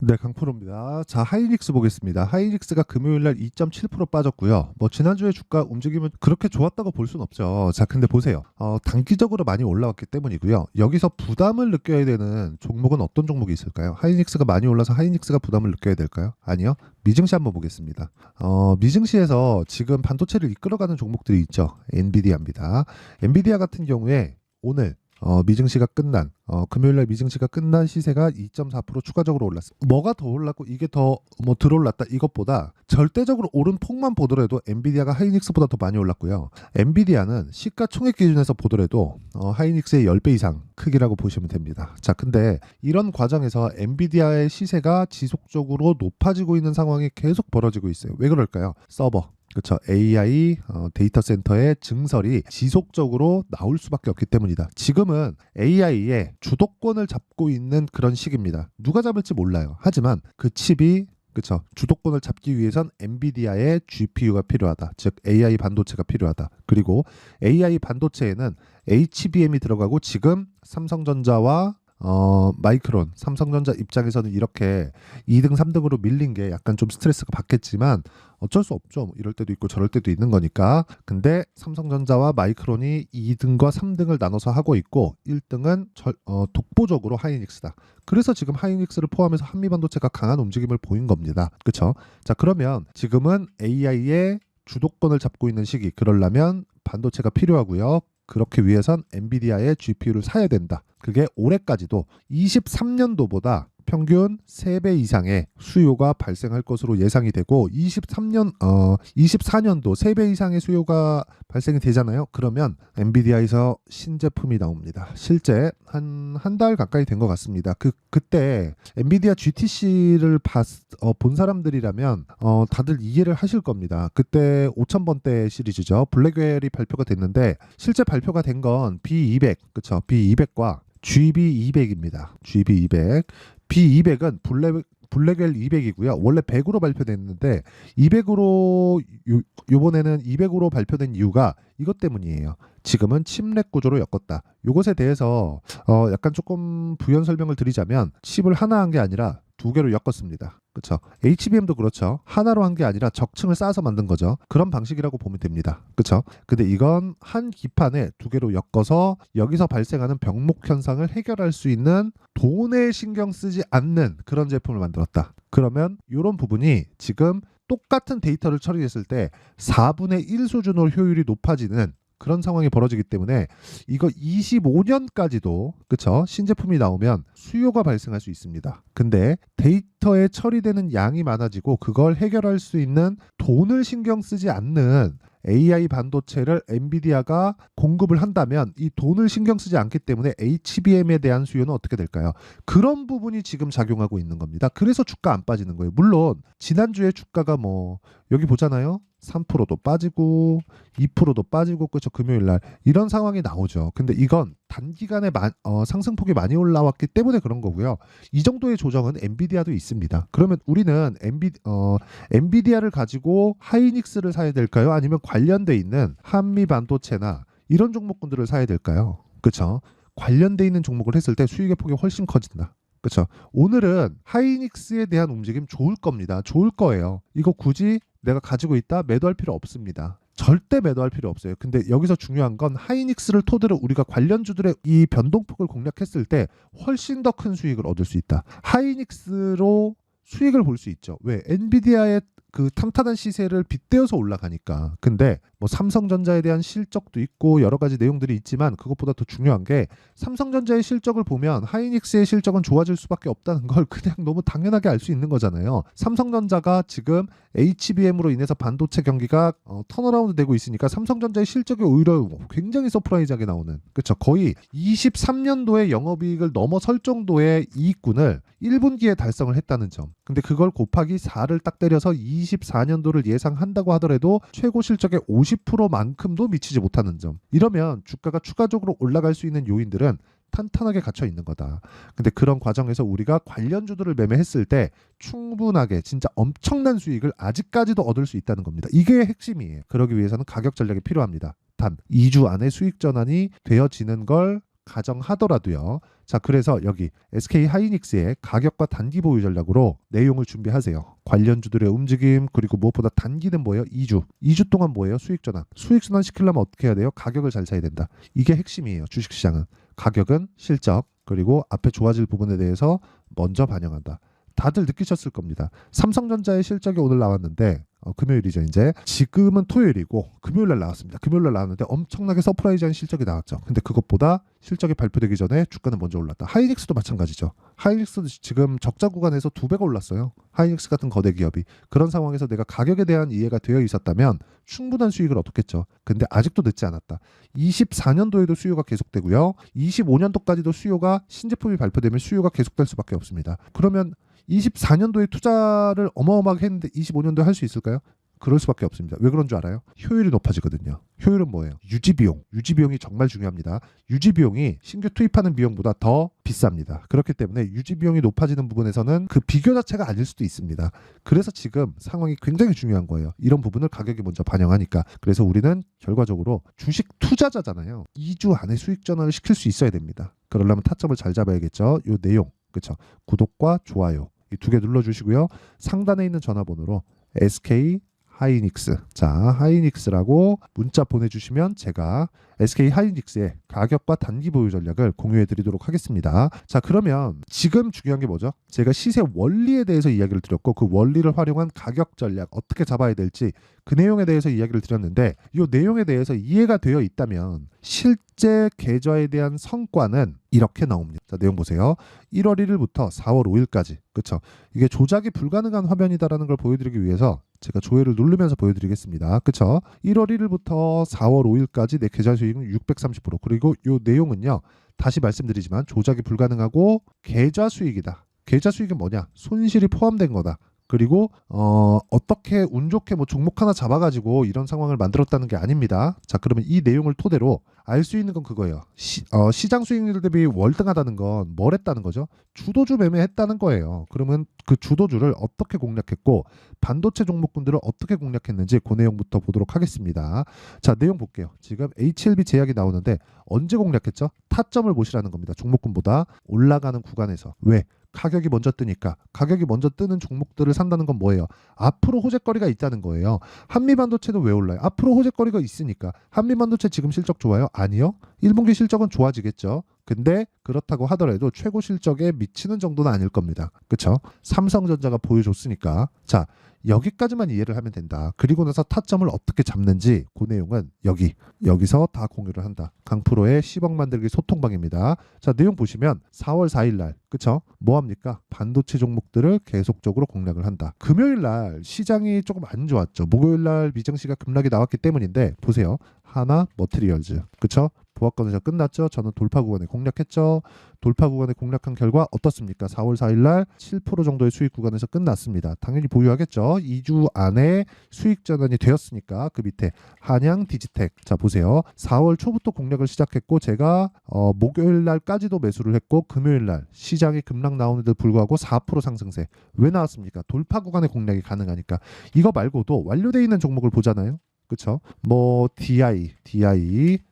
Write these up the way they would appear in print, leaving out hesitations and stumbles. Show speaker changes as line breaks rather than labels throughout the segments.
네, 강프로입니다. 자, 하이닉스 보겠습니다. 하이닉스가 금요일날 2.7% 빠졌고요. 뭐 지난주에 주가 움직임은 그렇게 좋았다고 볼 수는 없죠. 자, 근데 보세요. 단기적으로 많이 올라왔기 때문이고요. 여기서 부담을 느껴야 되는 종목은 어떤 종목이 있을까요? 하이닉스가 많이 올라서 하이닉스가 부담을 느껴야 될까요? 아니요. 미증시 한번 보겠습니다. 미증시에서 지금 반도체를 이끌어가는 종목들이 있죠. 엔비디아입니다. 엔비디아 같은 경우에 오늘 미증시가 끝난 금요일날 미증시가 끝난 시세가 2.4% 추가적으로 올랐어요. 뭐가 더 올랐고 이게 더 덜 올랐다 이것보다 절대적으로 오른 폭만 보더라도 엔비디아가 하이닉스보다 더 많이 올랐고요. 엔비디아는 시가총액 기준에서 보더라도 하이닉스의 10배 이상 크기라고 보시면 됩니다. 자, 근데 이런 과정에서 엔비디아의 시세가 지속적으로 높아지고 있는 상황이 계속 벌어지고 있어요. 왜 그럴까요? 서버 그렇죠. AI 데이터 센터의 증설이 지속적으로 나올 수밖에 없기 때문이다. 지금은 AI의 주도권을 잡고 있는 그런 시기입니다. 누가 잡을지 몰라요. 하지만 그 칩이 그렇죠. 주도권을 잡기 위해선 엔비디아의 GPU가 필요하다. 즉 AI 반도체가 필요하다. 그리고 AI 반도체에는 HBM이 들어가고 지금 삼성전자와 마이크론, 삼성전자 입장에서는 이렇게 2등, 3등으로 밀린 게 약간 좀 스트레스가 받겠지만 어쩔 수 없죠. 뭐 이럴 때도 있고 저럴 때도 있는 거니까. 근데 삼성전자와 마이크론이 2등과 3등을 나눠서 하고 있고 1등은 독보적으로 하이닉스다. 그래서 지금 하이닉스를 포함해서 한미반도체가 강한 움직임을 보인 겁니다. 그렇죠? 자, 그러면 지금은 AI의 주도권을 잡고 있는 시기. 그러려면 반도체가 필요하고요. 그렇기 위해선 엔비디아의 GPU를 사야 된다. 그게 올해까지도 23년도보다 평균 3배 이상의 수요가 발생할 것으로 예상이 되고 24년도 3배 이상의 수요가 발생이 되잖아요. 그러면 엔비디아에서 신제품이 나옵니다. 실제 한 달 가까이 된 것 같습니다. 그때 엔비디아 GTC를 본 사람들이라면 다들 이해를 하실 겁니다. 그때 5000번대 시리즈죠. 블랙웰이 발표가 됐는데 실제 발표가 된 건 B200, 그렇죠? B200과 GB200입니다. GB200. B200은 블랙웰 200이고요. 원래 100으로 발표됐는데 200으로 요번에는 200으로 발표된 이유가 이것 때문이에요. 지금은 칩렉 구조로 엮었다. 이것에 대해서 약간 조금 부연 설명을 드리자면 칩을 하나 한 게 아니라 두 개로 엮었습니다. 그렇죠? HBM도 그렇죠. 하나로 한 게 아니라 적층을 쌓아서 만든 거죠. 그런 방식이라고 보면 됩니다. 그렇죠? 근데 이건 한 기판에 두 개로 엮어서 여기서 발생하는 병목 현상을 해결할 수 있는 돈에 신경 쓰지 않는 그런 제품을 만들었다. 그러면 이런 부분이 지금 똑같은 데이터를 처리했을 때 4분의 1 수준으로 효율이 높아지는 그런 상황이 벌어지기 때문에 이거 25년까지도 그쵸 신제품이 나오면 수요가 발생할 수 있습니다. 근데 데이터에 처리되는 양이 많아지고 그걸 해결할 수 있는 돈을 신경 쓰지 않는 AI 반도체를 엔비디아가 공급을 한다면 이 돈을 신경 쓰지 않기 때문에 HBM에 대한 수요는 어떻게 될까요? 그런 부분이 지금 작용하고 있는 겁니다. 그래서 주가 안 빠지는 거예요. 물론 지난주에 주가가 여기 보잖아요. 3%도 빠지고 2%도 빠지고 그렇죠. 금요일 날 이런 상황이 나오죠. 근데 이건 단기간에 상승폭이 많이 올라왔기 때문에 그런 거고요. 이 정도의 조정은 엔비디아도 있습니다. 그러면 우리는 엔비디아를 가지고 하이닉스를 사야 될까요? 아니면 관련돼 있는 한미 반도체나 이런 종목군들을 사야 될까요? 그렇죠. 관련돼 있는 종목을 했을 때 수익의 폭이 훨씬 커진다. 그렇죠. 오늘은 하이닉스에 대한 움직임 좋을 겁니다. 좋을 거예요. 이거 굳이 내가 가지고 있다 매도할 필요 없습니다. 절대 매도할 필요 없어요. 근데 여기서 중요한 건 하이닉스를 토대로 우리가 관련주들의 이 변동폭을 공략했을 때 훨씬 더 큰 수익을 얻을 수 있다. 하이닉스로 수익을 볼 수 있죠. 왜? 엔비디아의 그 탄탄한 시세를 빗대어서 올라가니까. 근데 삼성전자에 대한 실적도 있고 여러 가지 내용들이 있지만 그것보다 더 중요한 게 삼성전자의 실적을 보면 하이닉스의 실적은 좋아질 수밖에 없다는 걸 그냥 너무 당연하게 알 수 있는 거잖아요. 삼성전자가 지금 HBM으로 인해서 반도체 경기가 턴어라운드 되고 있으니까 삼성전자의 실적이 오히려 굉장히 서프라이즈하게 나오는 그렇죠. 거의 23년도에 영업이익을 넘어설 정도의 이익군을 1분기에 달성을 했다는 점. 근데 그걸 곱하기 4를 딱 때려서 24년도를 예상한다고 하더라도 최고 실적의 50%만큼도 미치지 못하는 점. 이러면 주가가 추가적으로 올라갈 수 있는 요인들은 탄탄하게 갇혀 있는 거다. 근데 그런 과정에서 우리가 관련주들을 매매했을 때 충분하게 진짜 엄청난 수익을 아직까지도 얻을 수 있다는 겁니다. 이게 핵심이에요. 그러기 위해서는 가격 전략이 필요합니다. 단 2주 안에 수익 전환이 되어지는 걸 가정하더라도요. 자, 그래서 여기 SK 하이닉스의 가격과 단기 보유 전략으로 내용을 준비하세요. 관련주들의 움직임, 그리고 무엇보다 단기는 뭐예요? 2주. 2주 동안 뭐예요? 수익 전환. 수익 전환 시키려면 어떻게 해야 돼요? 가격을 잘 사야 된다. 이게 핵심이에요. 주식시장은. 가격은 실적, 그리고 앞에 좋아질 부분에 대해서 먼저 반영한다. 다들 느끼셨을 겁니다. 삼성전자의 실적이 오늘 나왔는데 금요일이죠 이제. 지금은 토요일이고 금요일날 나왔습니다. 금요일날 나왔는데 엄청나게 서프라이즈한 실적이 나왔죠. 근데 그것보다 실적이 발표되기 전에 주가는 먼저 올랐다. 하이닉스도 마찬가지죠. 하이닉스도 지금 적자 구간에서 2배가 올랐어요. 하이닉스 같은 거대 기업이. 그런 상황에서 내가 가격에 대한 이해가 되어 있었다면 충분한 수익을 얻었겠죠. 근데 아직도 늦지 않았다. 24년도에도 수요가 계속되고요. 25년도까지도 수요가 신제품이 발표되면 수요가 계속될 수밖에 없습니다. 그러면 24년도에 투자를 어마어마하게 했는데 25년도에 할 수 있을까요? 그럴 수밖에 없습니다. 왜 그런 줄 알아요? 효율이 높아지거든요. 효율은 뭐예요? 유지비용. 유지비용이 정말 중요합니다. 유지비용이 신규 투입하는 비용보다 더 비쌉니다. 그렇기 때문에 유지비용이 높아지는 부분에서는 그 비교 자체가 아닐 수도 있습니다. 그래서 지금 상황이 굉장히 중요한 거예요. 이런 부분을 가격이 먼저 반영하니까. 그래서 우리는 결과적으로 주식 투자자잖아요. 2주 안에 수익 전환을 시킬 수 있어야 됩니다. 그러려면 타점을 잘 잡아야겠죠. 이 내용. 그렇죠. 구독과 좋아요. 이 2개 눌러주시고요. 상단에 있는 전화번호로 SK 하이닉스. 자, 하이닉스라고 문자 보내주시면 제가 SK 하이닉스의 가격과 단기 보유 전략을 공유해 드리도록 하겠습니다. 자, 그러면 지금 중요한 게 뭐죠? 제가 시세 원리에 대해서 이야기를 드렸고 그 원리를 활용한 가격 전략 어떻게 잡아야 될지 그 내용에 대해서 이야기를 드렸는데 이 내용에 대해서 이해가 되어 있다면 실제 계좌에 대한 성과는 이렇게 나옵니다. 자, 내용 보세요. 1월 1일부터 4월 5일까지. 그렇죠? 이게 조작이 불가능한 화면이다라는 걸 보여드리기 위해서 제가 조회를 누르면서 보여드리겠습니다. 그렇죠? 1월 1일부터 4월 5일까지 내 계좌 수익은 630%. 그리고 이 내용은요. 다시 말씀드리지만 조작이 불가능하고 계좌 수익이다. 계좌 수익은 뭐냐? 손실이 포함된 거다. 그리고 어떻게 운 좋게 뭐 종목 하나 잡아가지고 이런 상황을 만들었다는 게 아닙니다. 자, 그러면 이 내용을 토대로 알 수 있는 건 그거예요. 시장 수익률 대비 월등하다는 건 뭘 했다는 거죠? 주도주 매매했다는 거예요. 그러면 그 주도주를 어떻게 공략했고 반도체 종목군들을 어떻게 공략했는지 그 내용부터 보도록 하겠습니다. 자, 내용 볼게요. 지금 HLB 제약이 나오는데 언제 공략했죠? 타점을 보시라는 겁니다. 종목군보다 올라가는 구간에서. 왜? 가격이 먼저 뜨니까. 가격이 먼저 뜨는 종목들을 산다는 건 뭐예요? 앞으로 호재거리가 있다는 거예요. 한미반도체는 왜 올라요? 앞으로 호재거리가 있으니까. 한미반도체 지금 실적 좋아요? 아니요. 1분기 실적은 좋아지겠죠. 근데 그렇다고 하더라도 최고 실적에 미치는 정도는 아닐 겁니다. 그렇죠? 삼성전자가 보여줬으니까. 자, 여기까지만 이해를 하면 된다. 그리고 나서 타점을 어떻게 잡는지 그 내용은 여기서 다 공유를 한다. 강프로의 10억 만들기 소통방입니다. 자, 내용 보시면 4월 4일 날 그쵸? 뭐 합니까? 반도체 종목들을 계속적으로 공략을 한다. 금요일 날 시장이 조금 안 좋았죠. 목요일 날 미증시가 급락이 나왔기 때문인데 보세요. 하나 머티리얼즈 그쵸? 보합권에서 끝났죠. 저는 돌파 구간에 공략했죠. 돌파 구간에 공략한 결과 어떻습니까? 4월 4일 날 7% 정도의 수익 구간에서 끝났습니다. 당연히 보유하겠죠. 2주 안에 수익 전환이 되었으니까. 그 밑에 한양 디지텍. 자, 보세요. 4월 초부터 공략을 시작했고 제가 목요일 날까지도 매수를 했고 금요일 날 시장이 급락 나오는데도 불구하고 4% 상승세. 왜 나왔습니까? 돌파 구간에 공략이 가능하니까. 이거 말고도 완료되어 있는 종목을 보잖아요. 그쵸? 뭐 DI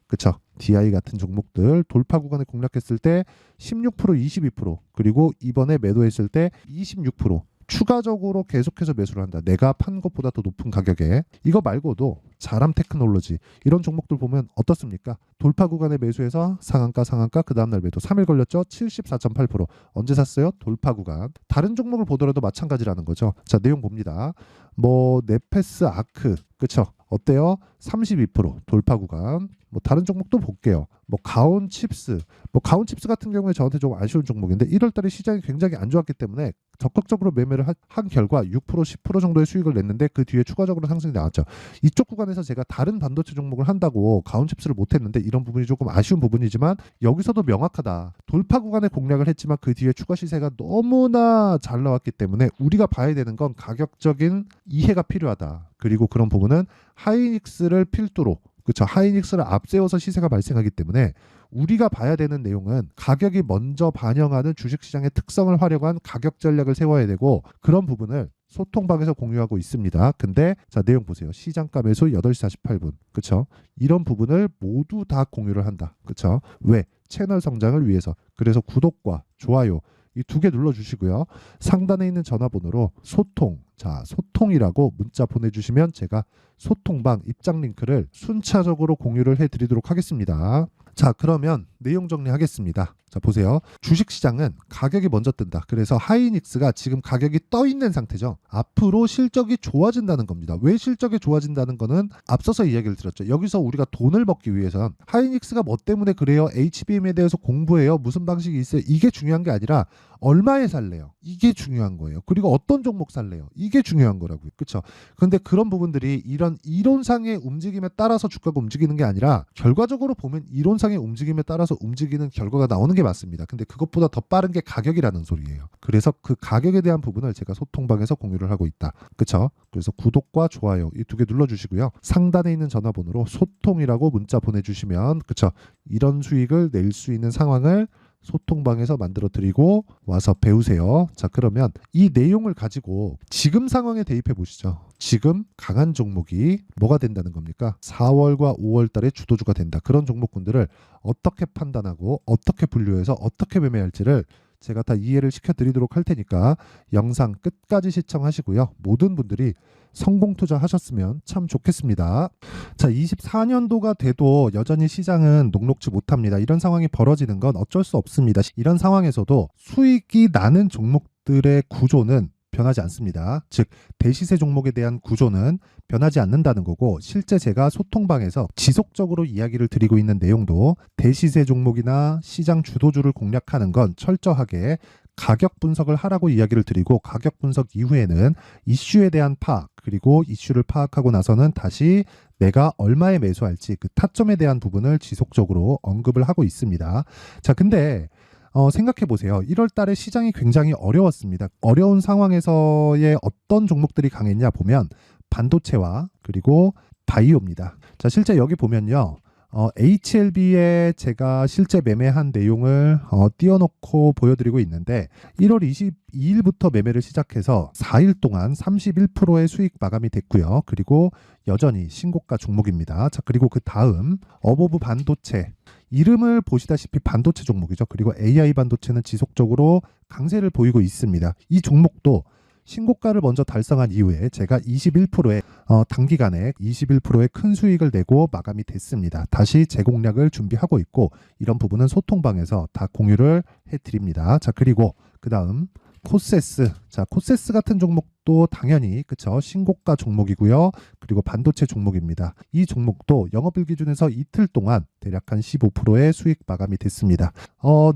그쵸? DI 같은 종목들 돌파 구간에 공략했을 때 16%, 22% 그리고 이번에 매도했을 때 26% 추가적으로 계속해서 매수를 한다. 내가 판 것보다 더 높은 가격에. 이거 말고도 자람 테크놀로지 이런 종목들 보면 어떻습니까? 돌파 구간에 매수해서 상한가 그 다음날 매도 3일 걸렸죠? 74.8%. 언제 샀어요? 돌파 구간. 다른 종목을 보더라도 마찬가지라는 거죠. 자, 내용 봅니다. 뭐 네페스 아크 그쵸? 어때요? 32% 돌파 구간. 뭐 다른 종목도 볼게요. 뭐 가온칩스 같은 경우에 저한테 좀 아쉬운 종목인데 1월달에 시장이 굉장히 안 좋았기 때문에 적극적으로 매매를 한 결과 6% 10% 정도의 수익을 냈는데 그 뒤에 추가적으로 상승이 나왔죠. 이쪽 구간에서 제가 다른 반도체 종목을 한다고 가온칩스를 못했는데 이런 부분이 조금 아쉬운 부분이지만 여기서도 명확하다. 돌파 구간에 공략을 했지만 그 뒤에 추가 시세가 너무나 잘 나왔기 때문에 우리가 봐야 되는 건 가격적인 이해가 필요하다. 그리고 그런 부분은 하이닉스를 필두로 그렇죠. 하이닉스를 앞세워서 시세가 발생하기 때문에 우리가 봐야 되는 내용은 가격이 먼저 반영하는 주식시장의 특성을 활용한 가격 전략을 세워야 되고 그런 부분을 소통방에서 공유하고 있습니다. 근데 자 내용 보세요. 시장가 매수 8시 48분. 그렇죠? 이런 부분을 모두 다 공유를 한다. 그렇죠? 왜? 채널 성장을 위해서. 그래서 구독과 좋아요 이 두 개 눌러주시고요. 상단에 있는 전화번호로 소통, 자 소통이라고 문자 보내주시면 제가 소통방 입장 링크를 순차적으로 공유를 해드리도록 하겠습니다. 자 그러면 내용 정리하겠습니다. 자 보세요. 주식시장은 가격이 먼저 뜬다. 그래서 하이닉스가 지금 가격이 떠 있는 상태죠. 앞으로 실적이 좋아진다는 겁니다. 왜 실적이 좋아진다는 거는 앞서서 이야기를 드렸죠. 여기서 우리가 돈을 벌기 위해선 하이닉스가 뭐 때문에 그래요? HBM에 대해서 공부해요? 무슨 방식이 있어요? 이게 중요한 게 아니라 얼마에 살래요? 이게 중요한 거예요. 그리고 어떤 종목 살래요? 이게 중요한 거라고요. 그렇죠? 근데 그런 부분들이 이런 이론상의 움직임에 따라서 주가가 움직이는 게 아니라 결과적으로 보면 이론상의 움직임에 따라서 움직이는 결과가 나오는 게 맞습니다. 근데 그것보다 더 빠른 게 가격이라는 소리예요. 그래서 그 가격에 대한 부분을 제가 소통방에서 공유를 하고 있다. 그렇죠? 그래서 구독과 좋아요 이 두 개 눌러주시고요. 상단에 있는 전화번호로 소통이라고 문자 보내주시면 그렇죠? 이런 수익을 낼 수 있는 상황을 소통방에서 만들어 드리고 와서 배우세요. 자 그러면 이 내용을 가지고 지금 상황에 대입해 보시죠. 지금 강한 종목이 뭐가 된다는 겁니까? 4월과 5월 달에 주도주가 된다. 그런 종목군들을 어떻게 판단하고 어떻게 분류해서 어떻게 매매할지를 제가 다 이해를 시켜드리도록 할 테니까 영상 끝까지 시청하시고요. 모든 분들이 성공 투자하셨으면 참 좋겠습니다. 자, 24년도가 돼도 여전히 시장은 녹록지 못합니다. 이런 상황이 벌어지는 건 어쩔 수 없습니다. 이런 상황에서도 수익이 나는 종목들의 구조는 변하지 않습니다. 즉 대시세 종목에 대한 구조는 변하지 않는다는 거고 실제 제가 소통방에서 지속적으로 이야기를 드리고 있는 내용도 대시세 종목이나 시장 주도주를 공략하는 건 철저하게 가격 분석을 하라고 이야기를 드리고 가격 분석 이후에는 이슈에 대한 파악 그리고 이슈를 파악하고 나서는 다시 내가 얼마에 매수할지 그 타점에 대한 부분을 지속적으로 언급을 하고 있습니다. 자 근데 생각해 보세요. 1월 달에 시장이 굉장히 어려웠습니다. 어려운 상황에서의 어떤 종목들이 강했냐 보면 반도체와 그리고 바이오입니다. 자, 실제 여기 보면요. HLB에 제가 실제 매매한 내용을 띄워놓고 보여드리고 있는데 1월 22일부터 매매를 시작해서 4일 동안 31%의 수익 마감이 됐고요. 그리고 여전히 신고가 종목입니다. 자, 그리고 그 다음 어보브 반도체 이름을 보시다시피 반도체 종목이죠. 그리고 AI 반도체는 지속적으로 강세를 보이고 있습니다. 이 종목도 신고가를 먼저 달성한 이후에 제가 21%의 단기간에 21%의 큰 수익을 내고 마감이 됐습니다. 다시 재공략을 준비하고 있고 이런 부분은 소통방에서 다 공유를 해드립니다. 자 그리고 그 다음 코세스. 자 코세스 같은 종목도 당연히 그쵸 신고가 종목이고요. 그리고 반도체 종목입니다. 이 종목도 영업일 기준에서 이틀 동안 대략 한 15%의 수익 마감이 됐습니다.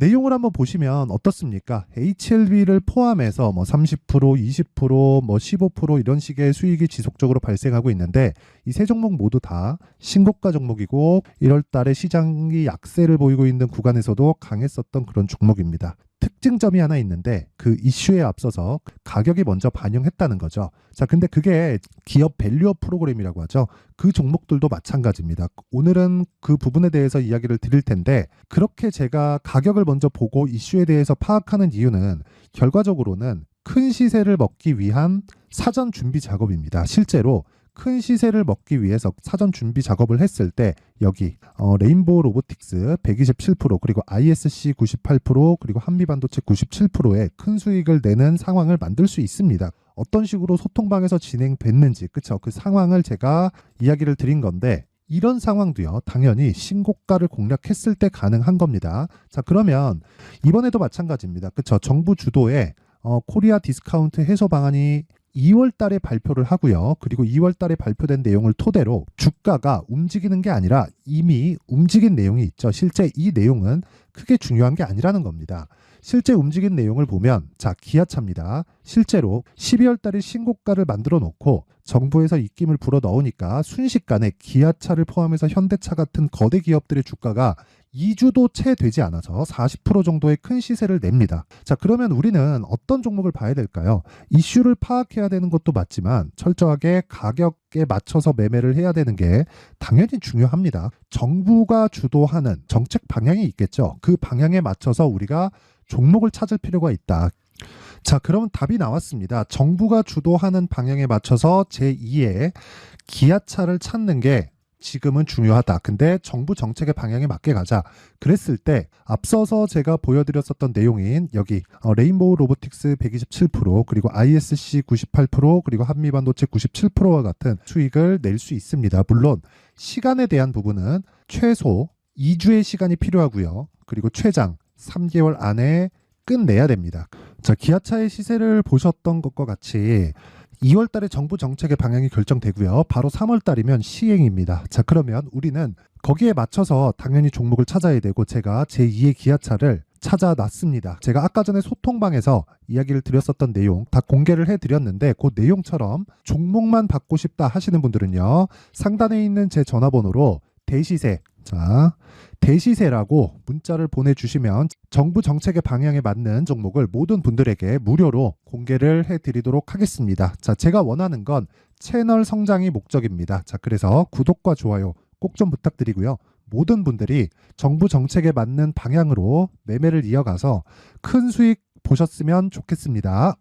내용을 한번 보시면 어떻습니까? HLB를 포함해서 뭐 30%, 20%, 뭐 15% 이런 식의 수익이 지속적으로 발생하고 있는데 이 세 종목 모두 다 신고가 종목이고 1월 달에 시장이 약세를 보이고 있는 구간에서도 강했었던 그런 종목입니다. 특징점이 하나 있는데 그 이슈에 앞서서 가격이 먼저 반영했다는 거죠. 자, 근데 그게 기업 밸류업 프로그램이라고 하죠. 그 종목들도 마찬가지입니다. 오늘은 그 부분에 대해서 이야기를 드릴 텐데 그렇게 제가 가격을 먼저 보고 이슈에 대해서 파악하는 이유는 결과적으로는 큰 시세를 먹기 위한 사전 준비 작업입니다. 실제로 큰 시세를 먹기 위해서 사전 준비 작업을 했을 때 여기 레인보우 로보틱스 127% 그리고 ISC 98% 그리고 한미반도체 97%의 큰 수익을 내는 상황을 만들 수 있습니다. 어떤 식으로 소통방에서 진행됐는지 그쵸 그 상황을 제가 이야기를 드린 건데 이런 상황도요 당연히 신고가를 공략했을 때 가능한 겁니다. 자 그러면 이번에도 마찬가지입니다. 그쵸 정부 주도의 코리아 디스카운트 해소 방안이 2월 달에 발표를 하고요. 그리고 2월 달에 발표된 내용을 토대로 주가가 움직이는 게 아니라 이미 움직인 내용이 있죠. 실제 이 내용은 크게 중요한 게 아니라는 겁니다. 실제 움직인 내용을 보면 자 기아차입니다. 실제로 12월 달에 신고가를 만들어 놓고 정부에서 입김을 불어 넣으니까 순식간에 기아차를 포함해서 현대차 같은 거대 기업들의 주가가 2주도 채 되지 않아서 40% 정도의 큰 시세를 냅니다. 자, 그러면 우리는 어떤 종목을 봐야 될까요? 이슈를 파악해야 되는 것도 맞지만 철저하게 가격에 맞춰서 매매를 해야 되는 게 당연히 중요합니다. 정부가 주도하는 정책 방향이 있겠죠. 그 방향에 맞춰서 우리가 종목을 찾을 필요가 있다. 자, 그러면 답이 나왔습니다. 정부가 주도하는 방향에 맞춰서 제2의 기아차를 찾는 게 지금은 중요하다. 근데 정부 정책의 방향에 맞게 가자. 그랬을 때 앞서서 제가 보여드렸었던 내용인 여기 레인보우 로보틱스 127% 그리고 ISC 98% 그리고 한미반도체 97%와 같은 수익을 낼 수 있습니다. 물론 시간에 대한 부분은 최소 2주의 시간이 필요하고요. 그리고 최장 3개월 안에 끝내야 됩니다. 자, 기아차의 시세를 보셨던 것과 같이 2월 달에 정부 정책의 방향이 결정되고요. 바로 3월 달이면 시행입니다. 자, 그러면 우리는 거기에 맞춰서 당연히 종목을 찾아야 되고 제가 제2의 기아차를 찾아놨습니다. 제가 아까 전에 소통방에서 이야기를 드렸었던 내용 다 공개를 해드렸는데 그 내용처럼 종목만 받고 싶다 하시는 분들은요. 상단에 있는 제 전화번호로 대시세, 자, 대시세라고 문자를 보내주시면 정부 정책의 방향에 맞는 종목을 모든 분들에게 무료로 공개를 해드리도록 하겠습니다. 자, 제가 원하는 건 채널 성장이 목적입니다. 자, 그래서 구독과 좋아요 꼭 좀 부탁드리고요. 모든 분들이 정부 정책에 맞는 방향으로 매매를 이어가서 큰 수익 보셨으면 좋겠습니다.